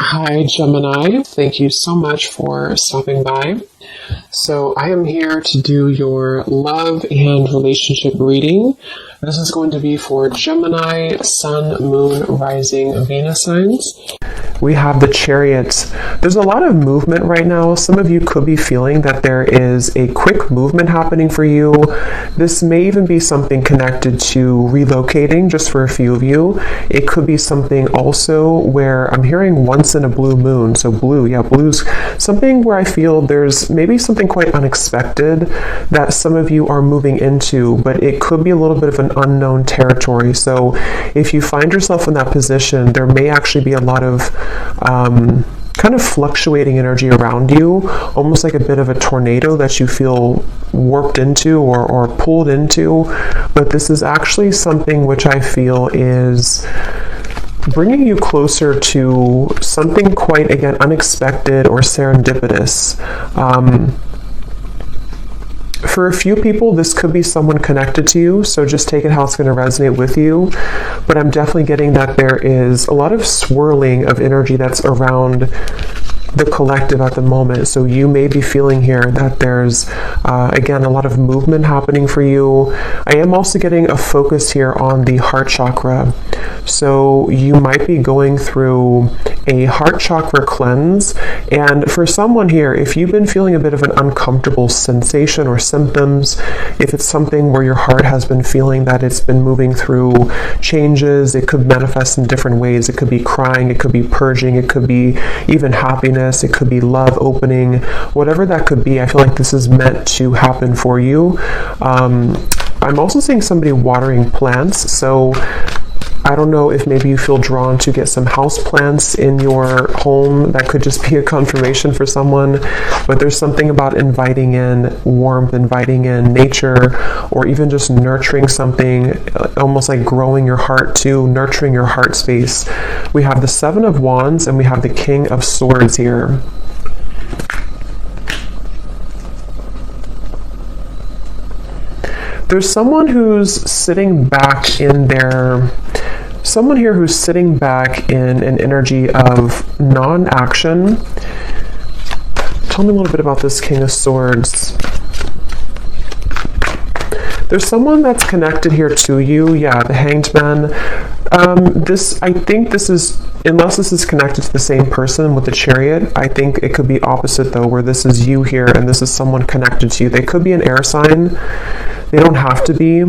Hi, Gemini. Thank you so much for stopping by. So I am here to do your love and relationship reading. This is going to be for Gemini, Sun, Moon, Rising, Venus signs. We have the Chariot. There's a lot of movement right now. Some of you could be feeling that there is a quick movement happening for you. This may even be something connected to relocating, just for a few of you. It could be something also where I'm hearing once in a blue moon. So blue's something where I feel there's maybe something quite unexpected that some of you are moving into, but it could be a little bit of an unknown territory. So if you find yourself in that position, there may actually be a lot of kind of fluctuating energy around you, almost like a bit of a tornado that you feel warped into or pulled into. But this is actually something which I feel is bringing you closer to something quite, again, unexpected or serendipitous. For a few people, this could be someone connected to you, so just take it how it's going to resonate with you. But I'm definitely getting that there is a lot of swirling of energy that's around the collective at the moment. So you may be feeling here that there's, again, a lot of movement happening for you. I am also getting a focus here on the heart chakra. So you might be going through a heart chakra cleanse. And for someone here, if you've been feeling a bit of an uncomfortable sensation or symptoms, if it's something where your heart has been feeling that it's been moving through changes, it could manifest in different ways. It could be crying, it could be purging, it could be even happiness, it could be love opening, whatever that could be. I feel like this is meant to happen for you. I'm also seeing somebody watering plants. So I don't know if maybe you feel drawn to get some house plants in your home. That could just be a confirmation for someone. But there's something about inviting in warmth, inviting in nature, or even just nurturing something, almost like growing your heart too, nurturing your heart space. We have the Seven of Wands and we have the King of Swords here. There's someone who's sitting back in their... Someone here who's sitting back in an energy of non-action. Tell me a little bit about this King of Swords. There's someone that's connected here to you. Yeah, the Hanged Man. I think this is, unless this is connected to the same person with the Chariot, I think it could be opposite though, where this is you here and this is someone connected to you. They could be an air sign. They don't have to be.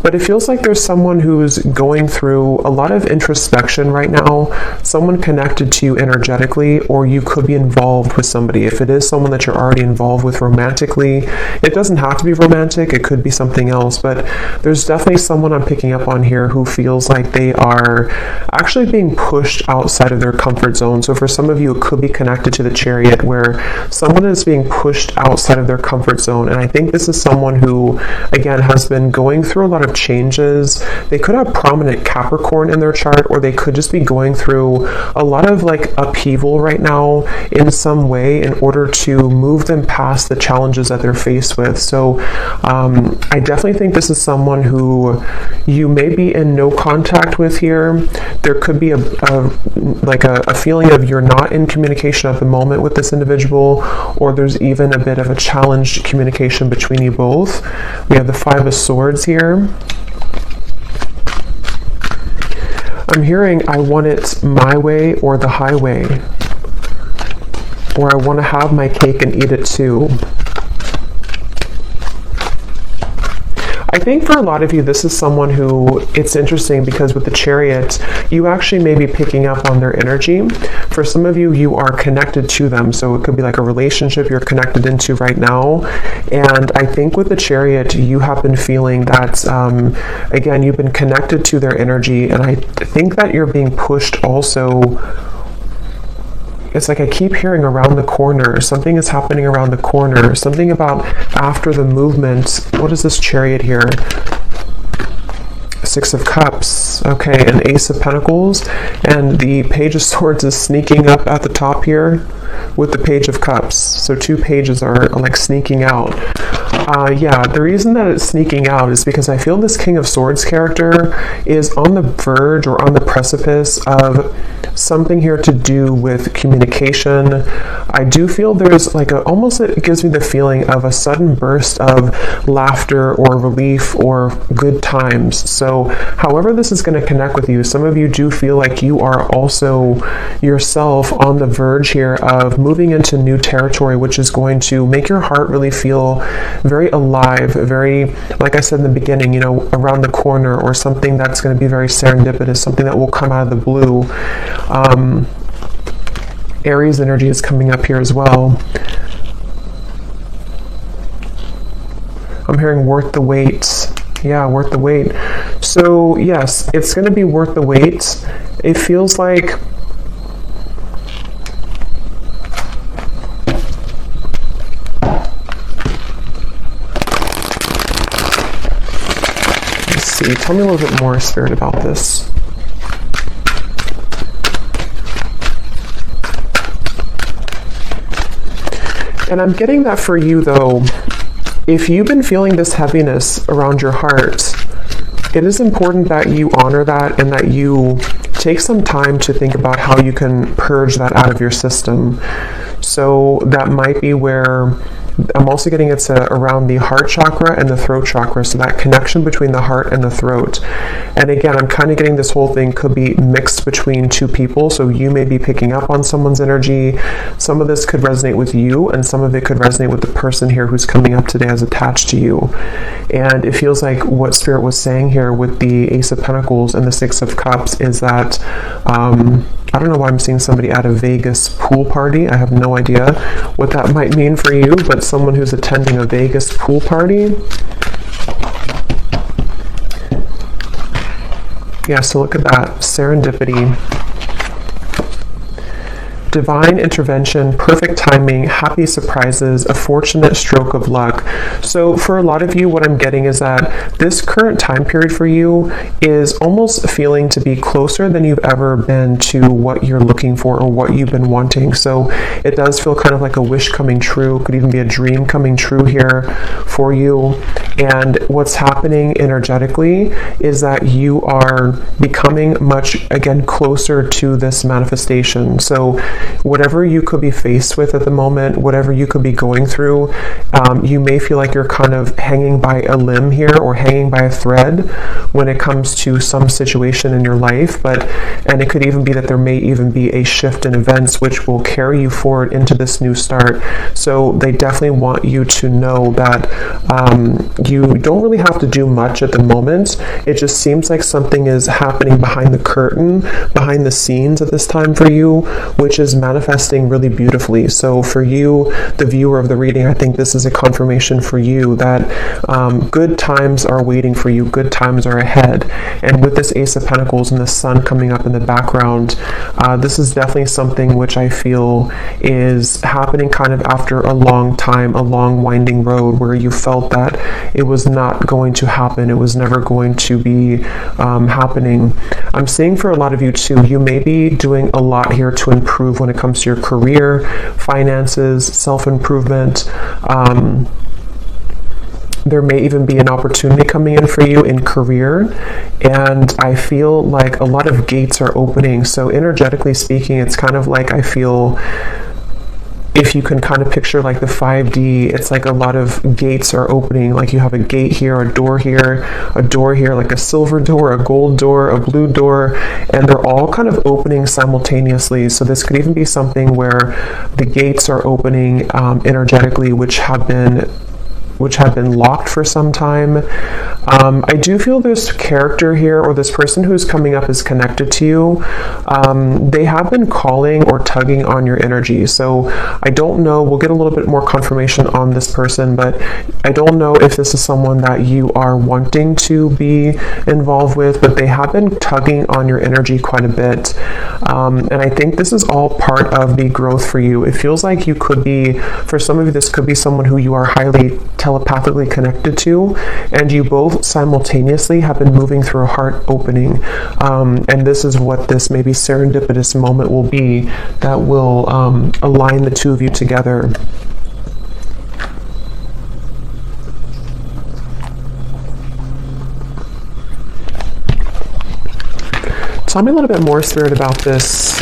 But it feels like there's someone who's going through a lot of introspection right now, someone connected to you energetically, or you could be involved with somebody. If it is someone that you're already involved with romantically, it doesn't have to be romantic, it could be something else, but there's definitely someone I'm picking up on here who feels like they are actually being pushed outside of their comfort zone. So for some of you, it could be connected to the Chariot, where someone is being pushed outside of their comfort zone. And I think this is someone who, again, has been going through a lot of changes. They could have prominent Capricorn in their chart, or they could just be going through a lot of like upheaval right now in some way in order to move them past the challenges that they're faced with. So I definitely think this is someone who you may be in no contact with here. There could be a feeling of you're not in communication at the moment with this individual, or there's even a bit of a challenged communication between you both. We have the Five of Swords here. I'm hearing I want it my way or the highway, or I want to have my cake and eat it too. I think for a lot of you, this is someone who, it's interesting because with the Chariot, you actually may be picking up on their energy. For some of you, you are connected to them. So it could be like a relationship you're connected into right now. And I think with the Chariot, you have been feeling that, again, you've been connected to their energy. And I think that you're being pushed also. It's like I keep hearing around the corner. Something is happening around the corner. Something about after the movement. What is this Chariot here? Six of Cups. Okay, an Ace of Pentacles. And the Page of Swords is sneaking up at the top here. with the Page of Cups. So 2 pages are like sneaking out. Yeah, the reason that it's sneaking out is because I feel this King of Swords character is on the verge or on the precipice of something here to do with communication. I do feel there's like almost it gives me the feeling of a sudden burst of laughter or relief or good times. So however this is going to connect with you, some of you do feel like you are also yourself on the verge here of moving into new territory, which is going to make your heart really feel very alive, very, like I said in the beginning, you know, around the corner, or something that's going to be very serendipitous, something that will come out of the blue. Aries energy is coming up here as well. I'm hearing worth the wait. Yeah, worth the wait. So yes, it's going to be worth the wait. It feels like tell me a little bit more, Spirit, about this. And I'm getting that for you, though, if you've been feeling this heaviness around your heart, it is important that you honor that and that you take some time to think about how you can purge that out of your system. So that might be where I'm also getting it's around the heart chakra and the throat chakra, so that connection between the heart and the throat. And again, I'm kind of getting this whole thing could be mixed between 2 people, so you may be picking up on someone's energy. Some of this could resonate with you, and some of it could resonate with the person here who's coming up today as attached to you. And it feels like what Spirit was saying here with the Ace of Pentacles and the 6 of Cups is that I don't know why I'm seeing somebody at a Vegas pool party. I have no idea what that might mean for you, but someone who's attending a Vegas pool party. Yeah, so look at that. Serendipity. Divine intervention, perfect timing, happy surprises, a fortunate stroke of luck. So for a lot of you, what I'm getting is that this current time period for you is almost feeling to be closer than you've ever been to what you're looking for or what you've been wanting. So it does feel kind of like a wish coming true, could even be a dream coming true here for you. And what's happening energetically is that you are becoming much, again, closer to this manifestation. So whatever you could be faced with at the moment, whatever you could be going through, you may feel like you're kind of hanging by a limb here or hanging by a thread when it comes to some situation in your life. And it could even be that there may even be a shift in events which will carry you forward into this new start. So they definitely want you to know that you don't really have to do much at the moment. It just seems like something is happening behind the curtain, behind the scenes at this time for you, which is manifesting really beautifully. So for you, the viewer of the reading, I think this is a confirmation for you that good times are waiting for you, good times are ahead. And with this Ace of Pentacles and the sun coming up in the background, this is definitely something which I feel is happening kind of after a long time, a long winding road where you felt that it was not going to happen, it was never going to be happening. I'm seeing for a lot of you too, you may be doing a lot here to improve when it comes to your career, finances, self-improvement. There may even be an opportunity coming in for you in career, and I feel like a lot of gates are opening. So energetically speaking, it's kind of like I feel, if you can kind of picture like the 5D, it's like a lot of gates are opening. Like you have a gate here, a door here, like a silver door, a gold door, a blue door, and they're all kind of opening simultaneously. So this could even be something where the gates are opening energetically, which have been locked for some time. I do feel this character here, or this person who's coming up, is connected to you. They have been calling or tugging on your energy. So I don't know, we'll get a little bit more confirmation on this person, but I don't know if this is someone that you are wanting to be involved with, but they have been tugging on your energy quite a bit. And I think this is all part of the growth for you. It feels like you could be, for some of you, this could be someone who you are highly telepathically connected to, and you both simultaneously have been moving through a heart opening. And this is what this maybe serendipitous moment will be that will align the two of you together. Tell me a little bit more, Spirit, about this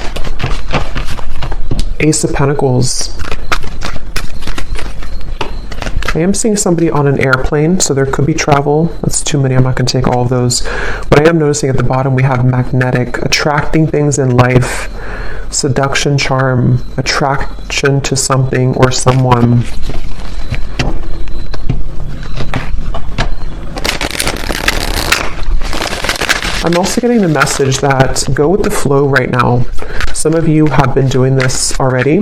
Ace of Pentacles. I am seeing somebody on an airplane, so there could be travel. That's too many. I'm not going to take all of those. But I am noticing at the bottom we have magnetic, attracting things in life, seduction, charm, attraction to something or someone. I'm also getting the message that go with the flow right now. Some of you have been doing this already,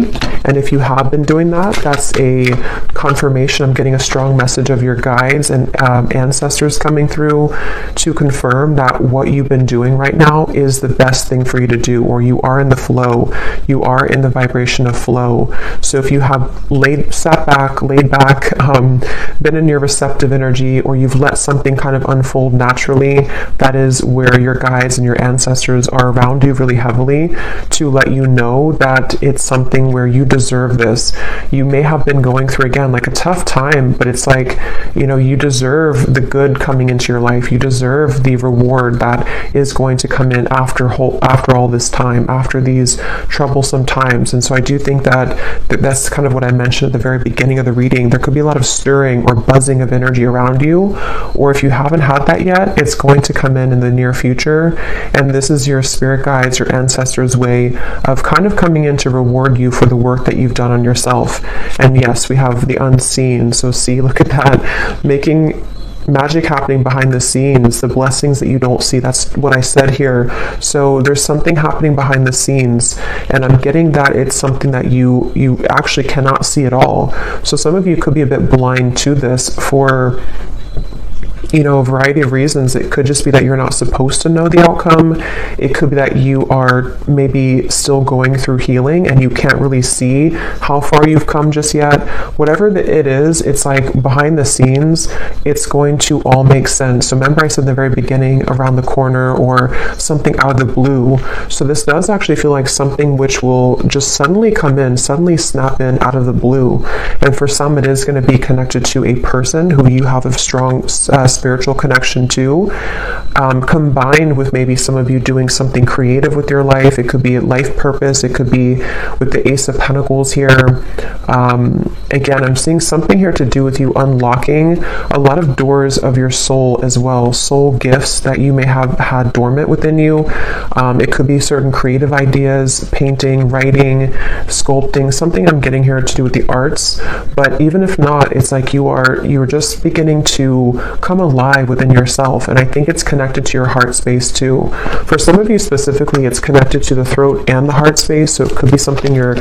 and if you have been doing that, that's a confirmation. I'm getting a strong message of your guides and ancestors coming through to confirm that what you've been doing right now is the best thing for you to do, or you are in the flow. You are in the vibration of flow. So if you have sat back, laid back, been in your receptive energy, or you've let something kind of unfold naturally, that is where your guides and your ancestors are around you really heavily to let you know that it's something where you deserve this. You may have been going through, again, like a tough time, but it's like, you know, you deserve the good coming into your life. You deserve the reward that is going to come in after all this time, after these troublesome times. And so I do think that's kind of what I mentioned at the very beginning of the reading. There could be a lot of stirring or buzzing of energy around you, or if you haven't had that yet, it's going to come in the near future. And this is your spirit guides, your ancestors' way of kind of coming in to reward you for the work that you've done on yourself. And yes, we have the unseen. So see, look at that, making magic happening behind the scenes, the blessings that you don't see. That's what I said here. So there's something happening behind the scenes, and I'm getting that it's something that you actually cannot see at all. So some of you could be a bit blind to this for, you know, a variety of reasons. It could just be that you're not supposed to know the outcome. It could be that you are maybe still going through healing and you can't really see how far you've come just yet. Whatever it is, it's like behind the scenes, it's going to all make sense. So remember I said in the very beginning, around the corner or something out of the blue. So this does actually feel like something which will just suddenly come in, suddenly snap in out of the blue. And for some, it is going to be connected to a person who you have a strong spiritual connection to, combined with maybe some of you doing something creative with your life. It could be a life purpose. It could be with the Ace of Pentacles here. Again, I'm seeing something here to do with you unlocking a lot of doors of your soul as well, soul gifts that you may have had dormant within you. It could be certain creative ideas, painting, writing, sculpting, something I'm getting here to do with the arts. But even if not, it's like you're just beginning to come alive within yourself, and I think it's connected to your heart space too. For some of you specifically, it's connected to the throat and the heart space, so it could be something you're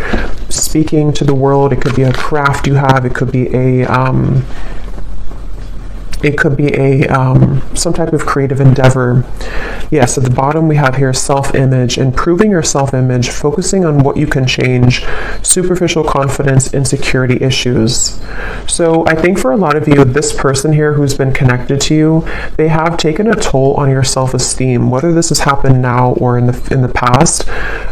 speaking to the world. It could be a craft you have. It could be some type of creative endeavor. Yes, at the bottom we have here self-image, improving your self-image, focusing on what you can change, superficial confidence, insecurity issues. So I think for a lot of you, this person here who's been connected to you, they have taken a toll on your self-esteem. Whether this has happened now or in the past,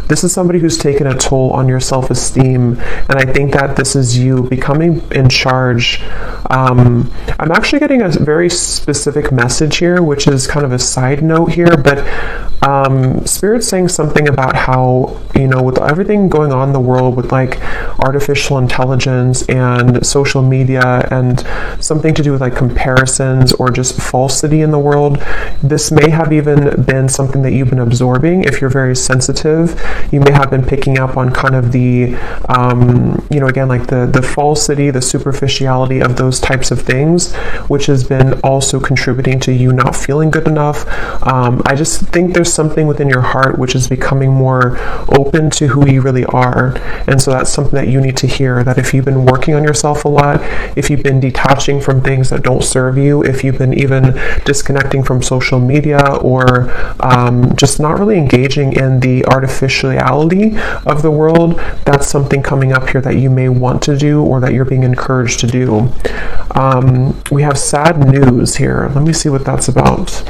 this is somebody who's taken a toll on your self-esteem, and I think that this is you becoming in charge. I'm actually getting a very specific message here, which is kind of a side note here, but Spirit's saying something about how, you know, with everything going on in the world with like artificial intelligence and social media and something to do with like comparisons or just falsity in the world, this may have even been something that you've been absorbing. If you're very sensitive, you may have been picking up on kind of the, you know, again, like the falsity, the superficiality of those types of things, which has been also contributing to you not feeling good enough. I just think there's something within your heart which is becoming more open to who you really are. And so that's something that you need to hear, that if you've been working on yourself a lot, if you've been detaching from things that don't serve you, if you've been even disconnecting from social media or just not really engaging in the artificial superficiality of the world, that's something coming up here that you may want to do or that you're being encouraged to do. We have sad news here. Let me see what that's about.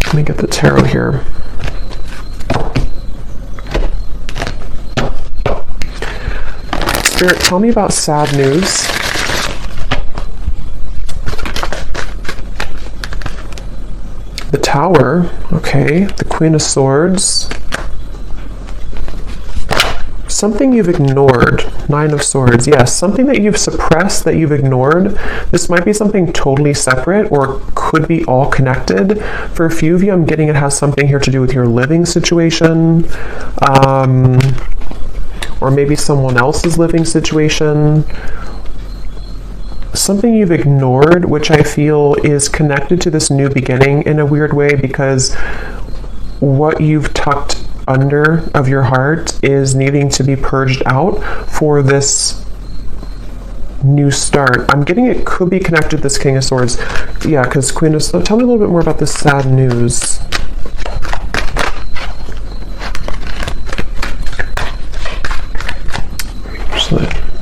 Let me get the tarot here. Spirit, tell me about sad news. The Tower, okay. The Queen of Swords. Something you've ignored. Nine of Swords, yes. Something that you've suppressed, that you've ignored. This might be something totally separate or could be all connected. For a few of you, I'm getting it has something here to do with your living situation. Or maybe someone else's living situation. Something you've ignored, which I feel is connected to this new beginning in a weird way, because what you've tucked under of your heart is needing to be purged out for this new start. I'm getting it could be connected to this King of Swords. Yeah, because Queen of Swords. Tell me a little bit more about this sad news.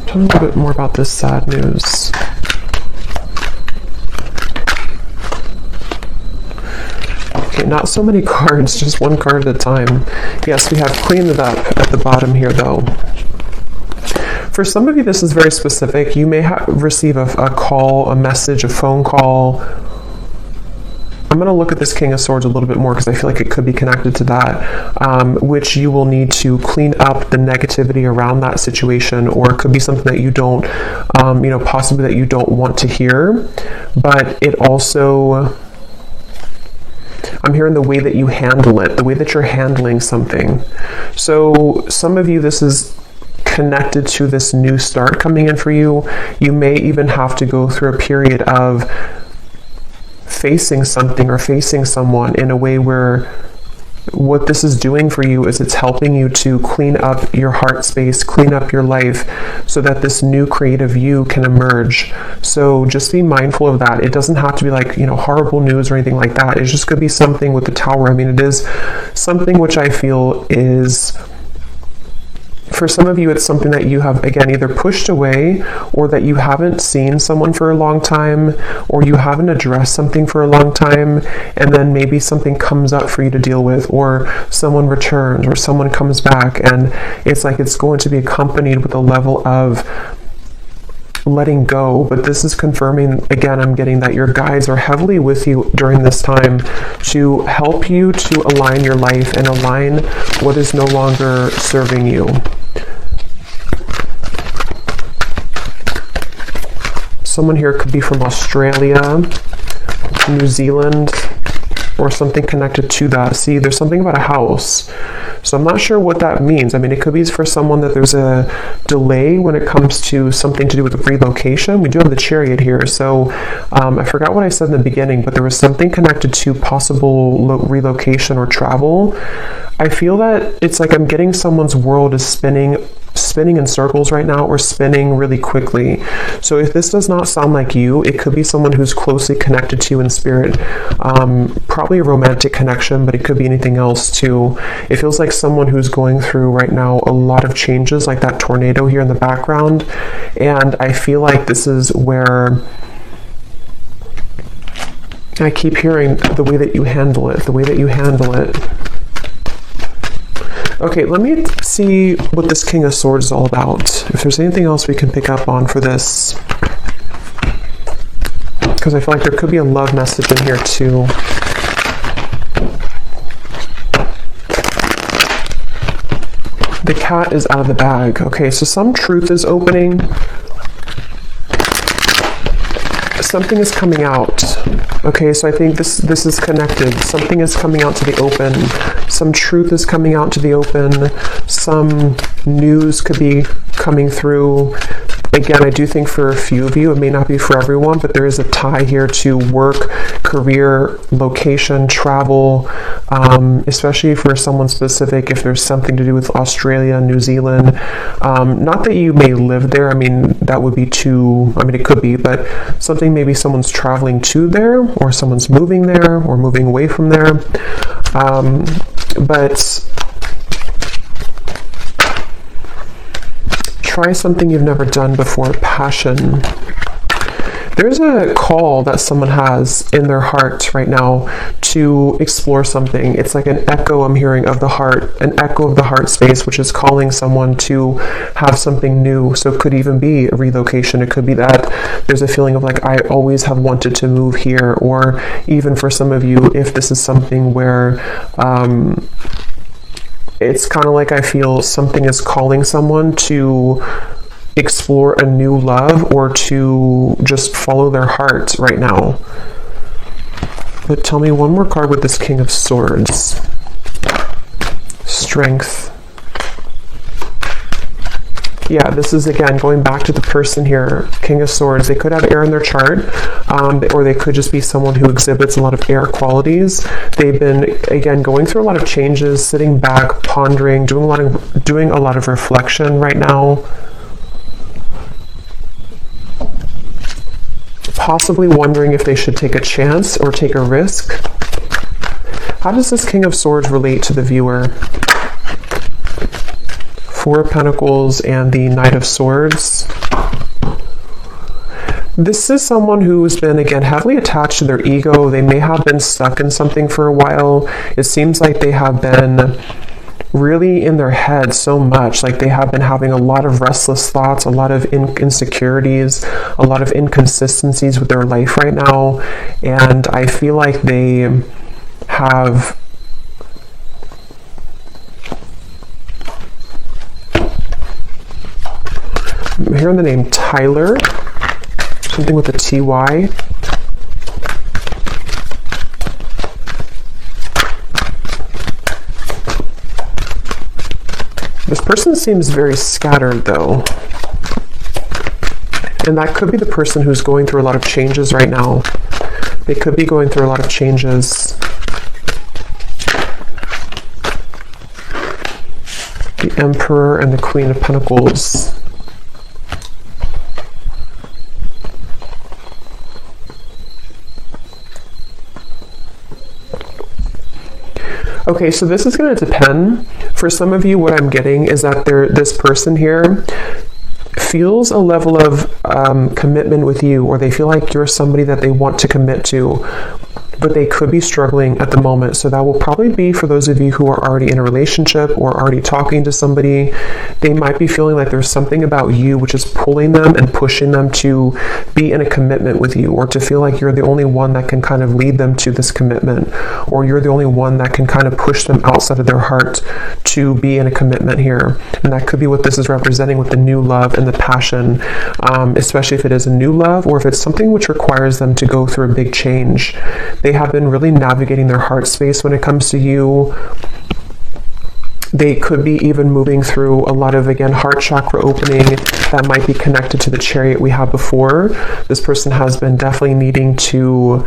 Tell me a little bit more about this sad news. Okay, not so many cards, just one card at a time. Yes, we have Queen it up at the bottom here, though. For some of you, this is very specific. You may receive a call, a message, a phone call. I'm going to look at this King of Swords a little bit more because I feel like it could be connected to that, which you will need to clean up the negativity around that situation, or it could be something that you don't, possibly that you don't want to hear, but it also, I'm hearing the way that you handle it, the way that you're handling something. So some of you, this is connected to this new start coming in for you. You may even have to go through a period of facing something or facing someone in a way where what this is doing for you is it's helping you to clean up your heart space, clean up your life, so that this new creative you can emerge. So just be mindful of that. It doesn't have to be like, horrible news or anything like that. It's just going to be something with the Tower. I mean, it is something which I feel is, for some of you, it's something that you have, again, either pushed away, or that you haven't seen someone for a long time, or you haven't addressed something for a long time, and then maybe something comes up for you to deal with, or someone returns, or someone comes back, and it's like it's going to be accompanied with a level of letting go. But this is confirming, again, I'm getting that your guides are heavily with you during this time to help you to align your life and align what is no longer serving you. Someone here could be from Australia, New Zealand, or something connected to that. See, there's something about a house. So I'm not sure what that means. I mean, it could be for someone that there's a delay when it comes to something to do with relocation. We do have the Chariot here. So I forgot what I said in the beginning, but there was something connected to possible relocation or travel. I feel that it's like I'm getting someone's world is spinning in circles right now, or spinning really quickly. So if this does not sound like you, it could be someone who's closely connected to you in spirit. Probably a romantic connection, but it could be anything else too. It feels like someone who's going through right now a lot of changes, like that tornado here in the background. And I feel like this is where I keep hearing the way that you handle it, the way that you handle it. Okay, let me see what this King of Swords is all about. If there's anything else we can pick up on for this. Because I feel like there could be a love message in here too. The cat is out of the bag. Okay, so some truth is opening. Something is coming out. Okay, so I think this is connected. Something is coming out to the open. Some truth is coming out to the open. Some news could be coming through. Again, I do think for a few of you, it may not be for everyone, but there is a tie here to work, career, location, travel, especially for someone specific, if there's something to do with Australia, New Zealand. Not that you may live there. I mean, that would be too, I mean, it could be, but something maybe someone's traveling to there, or someone's moving there, or moving away from there. But try something you've never done before. Passion. There's a call that someone has in their heart right now to explore something. It's like an echo I'm hearing of the heart, an echo of the heart space, which is calling someone to have something new. So it could even be a relocation. It could be that there's a feeling of like, I always have wanted to move here. Or even for some of you, if this is something where it's kind of like I feel something is calling someone to explore a new love or to just follow their heart right now. But tell me one more card with this King of Swords. Strength. Yeah, this is again going back to the person here, King of Swords. They could have air in their chart, or they could just be someone who exhibits a lot of air qualities. They've been again going through a lot of changes, sitting back, pondering, doing a lot of reflection right now. Possibly wondering if they should take a chance or take a risk. How does this King of Swords relate to the viewer? Four of Pentacles and the Knight of Swords. This is someone who's been, again, heavily attached to their ego. They may have been stuck in something for a while. It seems like they have been really in their head so much. Like they have been having a lot of restless thoughts, a lot of insecurities, a lot of inconsistencies with their life right now. And I feel like they have I'm hearing the name Tyler, something with a T-Y. This person seems very scattered though. And that could be the person who's going through a lot of changes right now. They could be going through a lot of changes. The Emperor and the Queen of Pentacles. Okay, so this is going to depend. For some of you, what I'm getting is that this person here feels a level of commitment with you, or they feel like you're somebody that they want to commit to, but they could be struggling at the moment. So that will probably be for those of you who are already in a relationship or already talking to somebody. They might be feeling like there's something about you which is pulling them and pushing them to be in a commitment with you, or to feel like you're the only one that can kind of lead them to this commitment, or you're the only one that can kind of push them outside of their heart to be in a commitment here. And that could be what this is representing with the new love and the passion, especially if it is a new love, or if it's something which requires them to go through a big change. They have been really navigating their heart space when it comes to you. They could be even moving through a lot of, again, heart chakra opening that might be connected to the Chariot we had before. This person has been definitely needing to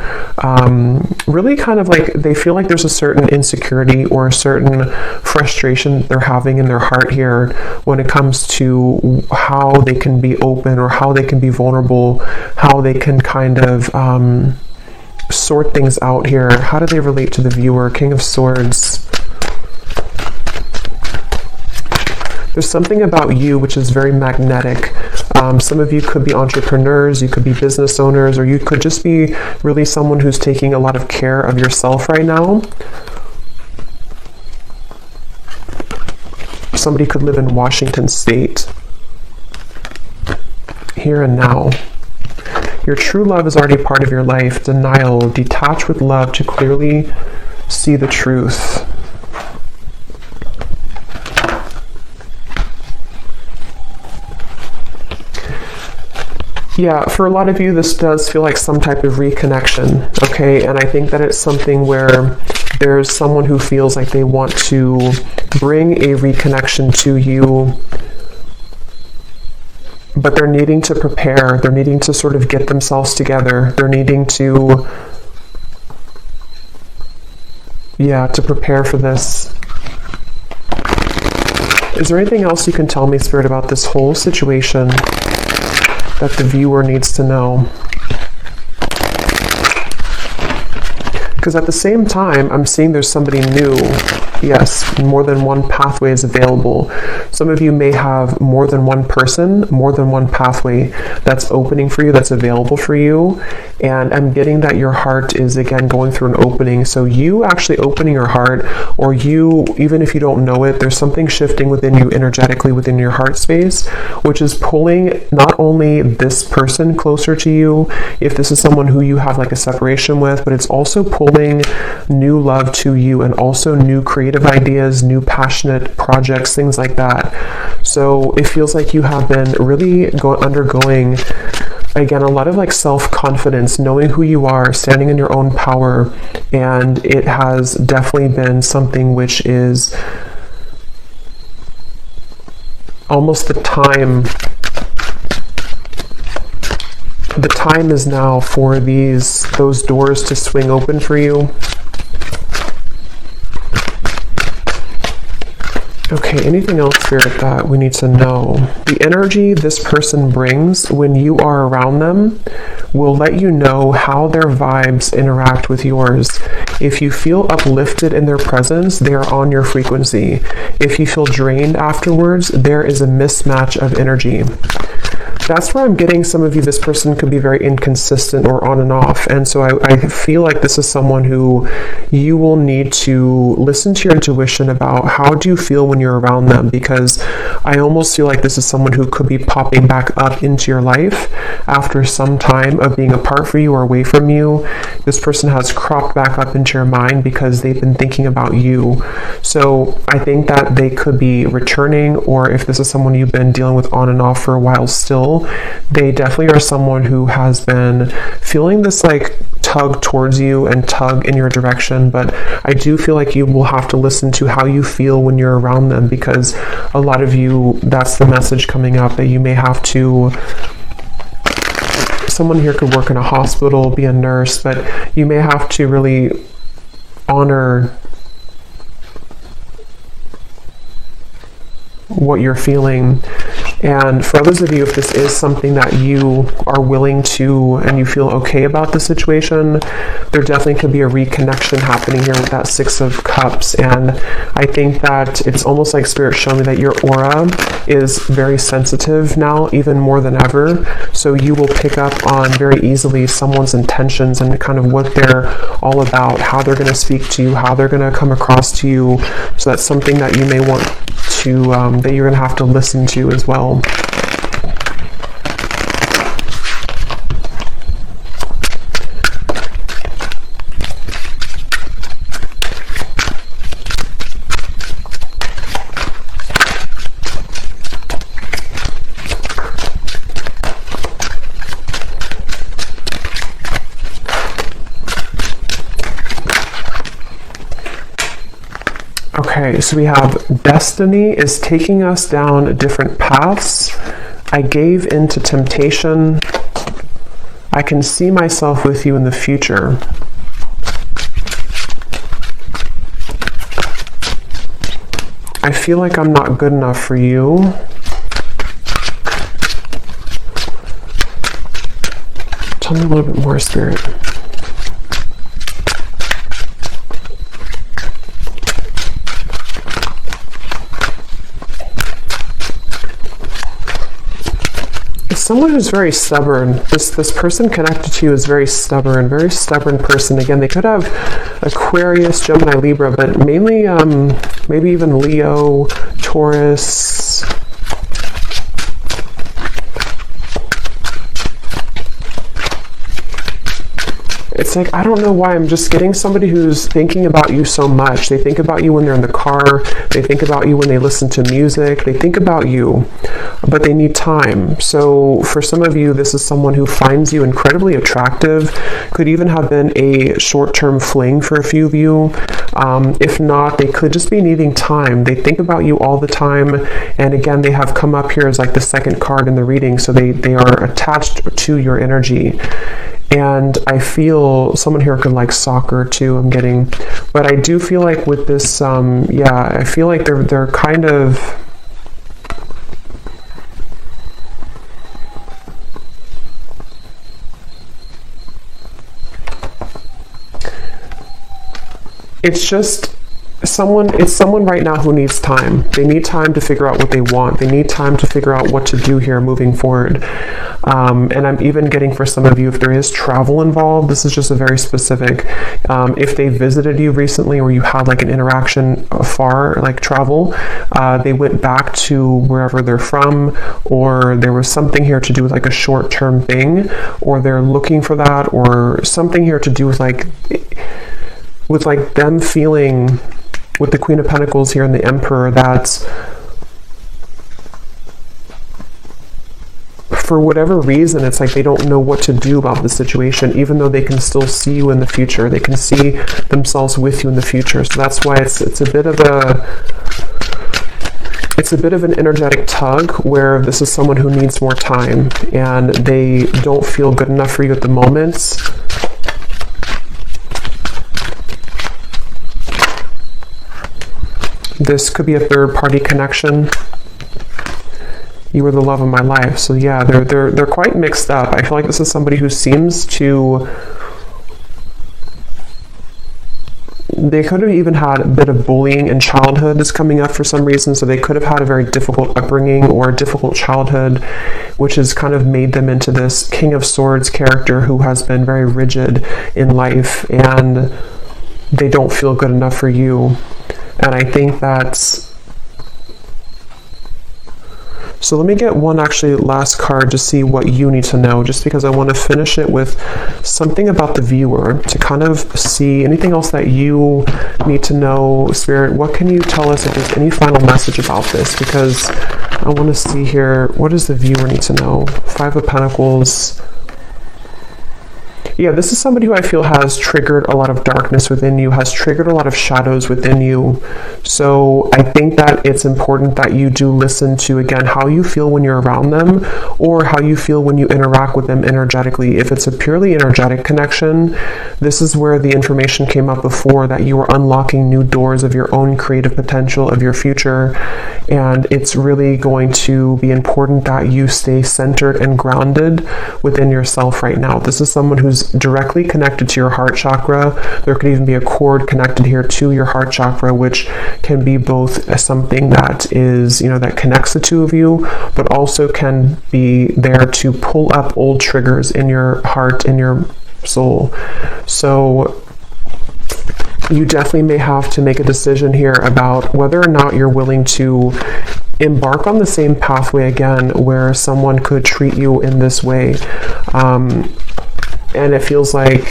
really kind of like, they feel like there's a certain insecurity or a certain frustration they're having in their heart here when it comes to how they can be open, or how they can be vulnerable, how they can kind of sort things out here. How do they relate to the viewer? King of Swords. There's something about you which is very magnetic. Some of you could be entrepreneurs, you could be business owners, or you could just be really someone who's taking a lot of care of yourself right now. Somebody could live in Washington State. Here and now. Your true love is already part of your life. Denial. Detach with love to clearly see the truth. Yeah, for a lot of you, this does feel like some type of reconnection, okay? And I think that it's something where there's someone who feels like they want to bring a reconnection to you, but they're needing to prepare. They're needing to sort of get themselves together. They're needing to, to prepare for this. Is there anything else you can tell me, Spirit, about this whole situation that the viewer needs to know? Because at the same time, I'm seeing there's somebody new. Yes, more than one pathway is available. Some of you may have more than one person, more than one pathway that's opening for you, that's available for you. And I'm getting that your heart is, again, going through an opening. So you actually opening your heart, or you, even if you don't know it, there's something shifting within you energetically within your heart space, which is pulling not only this person closer to you, if this is someone who you have like a separation with, but it's also pulling new love to you, and also new creative ideas, new passionate projects, things like that. So it feels like you have been really undergoing, again, a lot of like self-confidence, knowing who you are, standing in your own power. And it has definitely been something which is almost the time is now for those doors to swing open for you. Okay, anything else, Spirit, that we need to know? The energy this person brings when you are around them will let you know how their vibes interact with yours. If you feel uplifted in their presence, they are on your frequency. If you feel drained afterwards, there is a mismatch of energy. That's where I'm getting some of you, this person could be very inconsistent or on and off. And so I feel like this is someone who you will need to listen to your intuition about how do you feel when you're around them, because I almost feel like this is someone who could be popping back up into your life after some time of being apart from you or away from you. This person has cropped back up into your mind because they've been thinking about you. So I think that they could be returning, or if this is someone you've been dealing with on and off for a while still, they definitely are someone who has been feeling this like tug towards you and tug in your direction. But I do feel like you will have to listen to how you feel when you're around them, because a lot of you, that's the message coming up, that you may have to, someone here could work in a hospital, be a nurse, but you may have to really honor what you're feeling. And for others of you, if this is something that you are willing to and you feel okay about the situation, there definitely could be a reconnection happening here with that Six of Cups. And I think that it's almost like Spirit showing me that your aura is very sensitive now, even more than ever. So you will pick up on very easily someone's intentions and kind of what they're all about, how they're going to speak to you, how they're going to come across to you. So that's something that you may want to, that you're going to have to listen to as well. Okay, so we have destiny is taking us down different paths. I gave into temptation. I can see myself with you in the future. I feel like I'm not good enough for you. Tell me a little bit more, Spirit. Someone who's very stubborn. This person connected to you is very stubborn person. Again, they could have Aquarius, Gemini, Libra, but mainly maybe even Leo, Taurus. It's like, I don't know why, I'm just getting somebody who's thinking about you so much. They think about you when they're in the car. They think about you when they listen to music. They think about you, but they need time. So for some of you, this is someone who finds you incredibly attractive. Could even have been a short-term fling for a few of you. If not, they could just be needing time. They think about you all the time. And again, they have come up here as like the second card in the reading. So they are attached to your energy. And I feel someone here could like soccer too, I'm getting. But I do feel like with this, I feel like they're kind of... It's someone right now who needs time. They need time to figure out what they want. They need time to figure out what to do here moving forward. And I'm even getting for some of you, if there is travel involved, this is just a very specific, if they visited you recently or you had like an interaction far, like travel, they went back to wherever they're from, or there was something here to do with like a short-term thing, or they're looking for that, or something here to do with like them feeling with the Queen of Pentacles here and the Emperor that for whatever reason, it's like they don't know what to do about the situation, even though they can still see you in the future. They can see themselves with you in the future. So that's why it's a bit of an energetic tug where this is someone who needs more time and they don't feel good enough for you at the moment. This could be a third-party connection. You were the love of my life. So yeah, they're quite mixed up. I feel like this is somebody who seems to... They could have even had a bit of bullying in childhood that's coming up for some reason. So they could have had a very difficult upbringing or a difficult childhood, which has kind of made them into this King of Swords character who has been very rigid in life, and they don't feel good enough for you. And I think that's... So let me get one actually last card to see what you need to know, just because I want to finish it with something about the viewer to kind of see anything else that you need to know. Spirit, what can you tell us if there's any final message about this? Because I want to see here, what does the viewer need to know? Five of Pentacles. Yeah, this is somebody who I feel has triggered a lot of darkness within you, has triggered a lot of shadows within you. So I think that it's important that you do listen to, again, how you feel when you're around them or how you feel when you interact with them energetically. If it's a purely energetic connection, this is where the information came up before, that you are unlocking new doors of your own creative potential, of your future. And it's really going to be important that you stay centered and grounded within yourself right now. This is someone who's directly connected to your heart chakra. There could even be a cord connected here to your heart chakra, which can be both something that is, that connects the two of you, but also can be there to pull up old triggers in your heart, in your soul. So you definitely may have to make a decision here about whether or not you're willing to embark on the same pathway again, where someone could treat you in this way. And it feels like,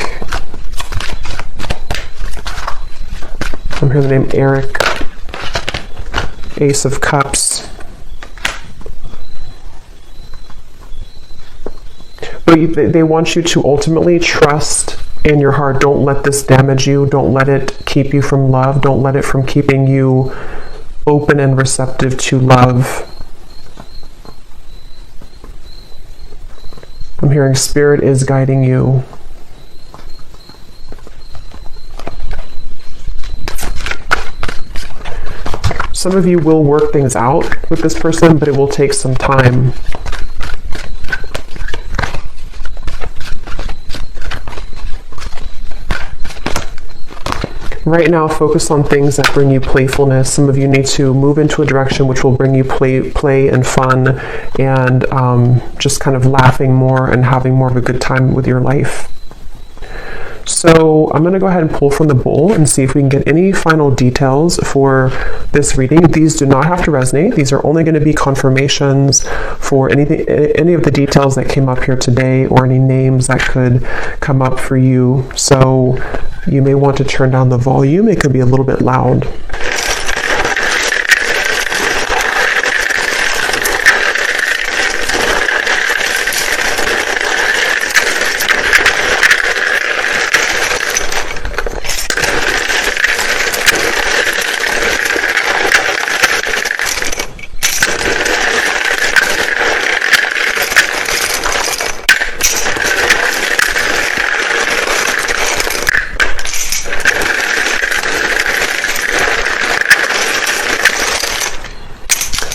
I'm hearing the name Eric, Ace of Cups. But they want you to ultimately trust in your heart. Don't let this damage you. Don't let it keep you from love. Don't let it from keeping you open and receptive to love. I'm hearing Spirit is guiding you. Some of you will work things out with this person, but it will take some time. Right now, focus on things that bring you playfulness. Some of you need to move into a direction which will bring you play and fun, and just kind of laughing more and having more of a good time with your life. So I'm going to go ahead and pull from the bowl and see if we can get any final details for this reading. These do not have to resonate. These are only going to be confirmations for any of the details that came up here today, or any names that could come up for you. So you may want to turn down the volume. It could be a little bit loud.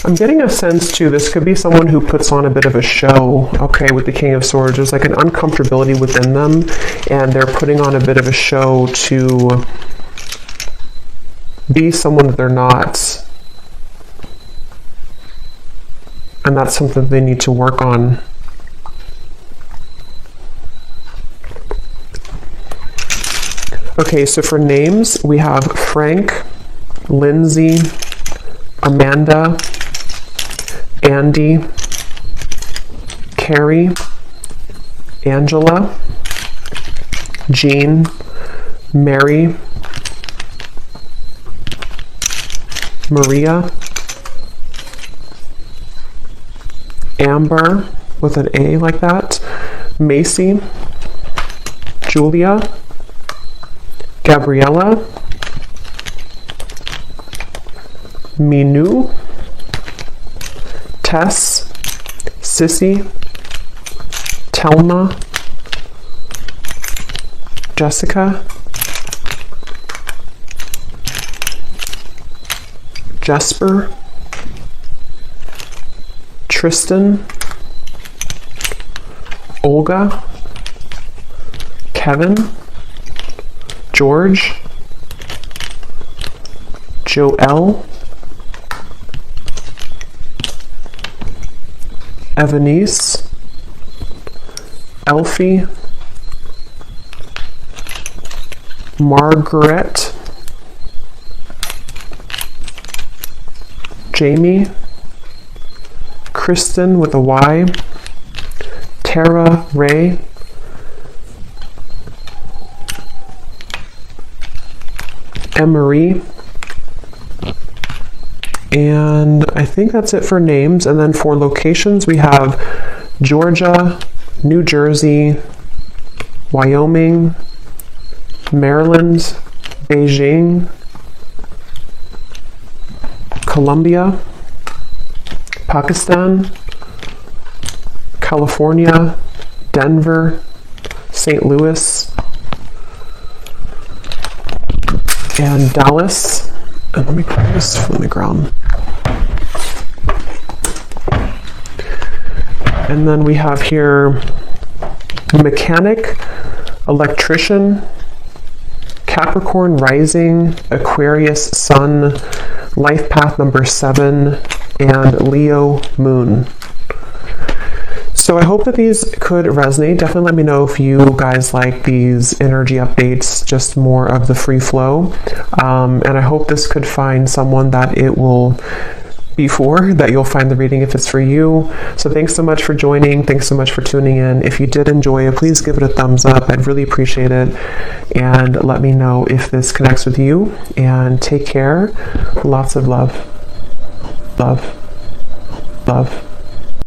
I'm getting a sense too, this could be someone who puts on a bit of a show, okay, with the King of Swords. There's like an uncomfortability within them, and they're putting on a bit of a show to be someone that they're not. And that's something they need to work on. Okay, so for names, we have Frank, Lindsay, Amanda, Andy, Carrie, Angela, Jean, Mary, Maria, Amber with an A like that, Macy, Julia, Gabriella, Minu, Tess, Sissy, Telma, Jessica, Jesper, Tristan, Olga, Kevin, George, Joelle, Evanice, Elfie, Margaret, Jamie, Kristen with a Y, Tara Ray, Emery, and I think that's it for names. And then for locations, we have Georgia, New Jersey, Wyoming, Maryland, Beijing, Colombia, Pakistan, California, Denver, St. Louis, and Dallas. And let me grab this from the ground. And then we have here mechanic, electrician, Capricorn rising, Aquarius sun, life path number 7, and Leo moon. So I hope that these could resonate. Definitely let me know if you guys like these energy updates, just more of the free flow. And I hope this could find someone that it will be for, that you'll find the reading if it's for you. So thanks so much for joining. Thanks so much for tuning in. If you did enjoy it, please give it a thumbs up. I'd really appreciate it. And let me know if this connects with you. And take care. Lots of love. Love. Love.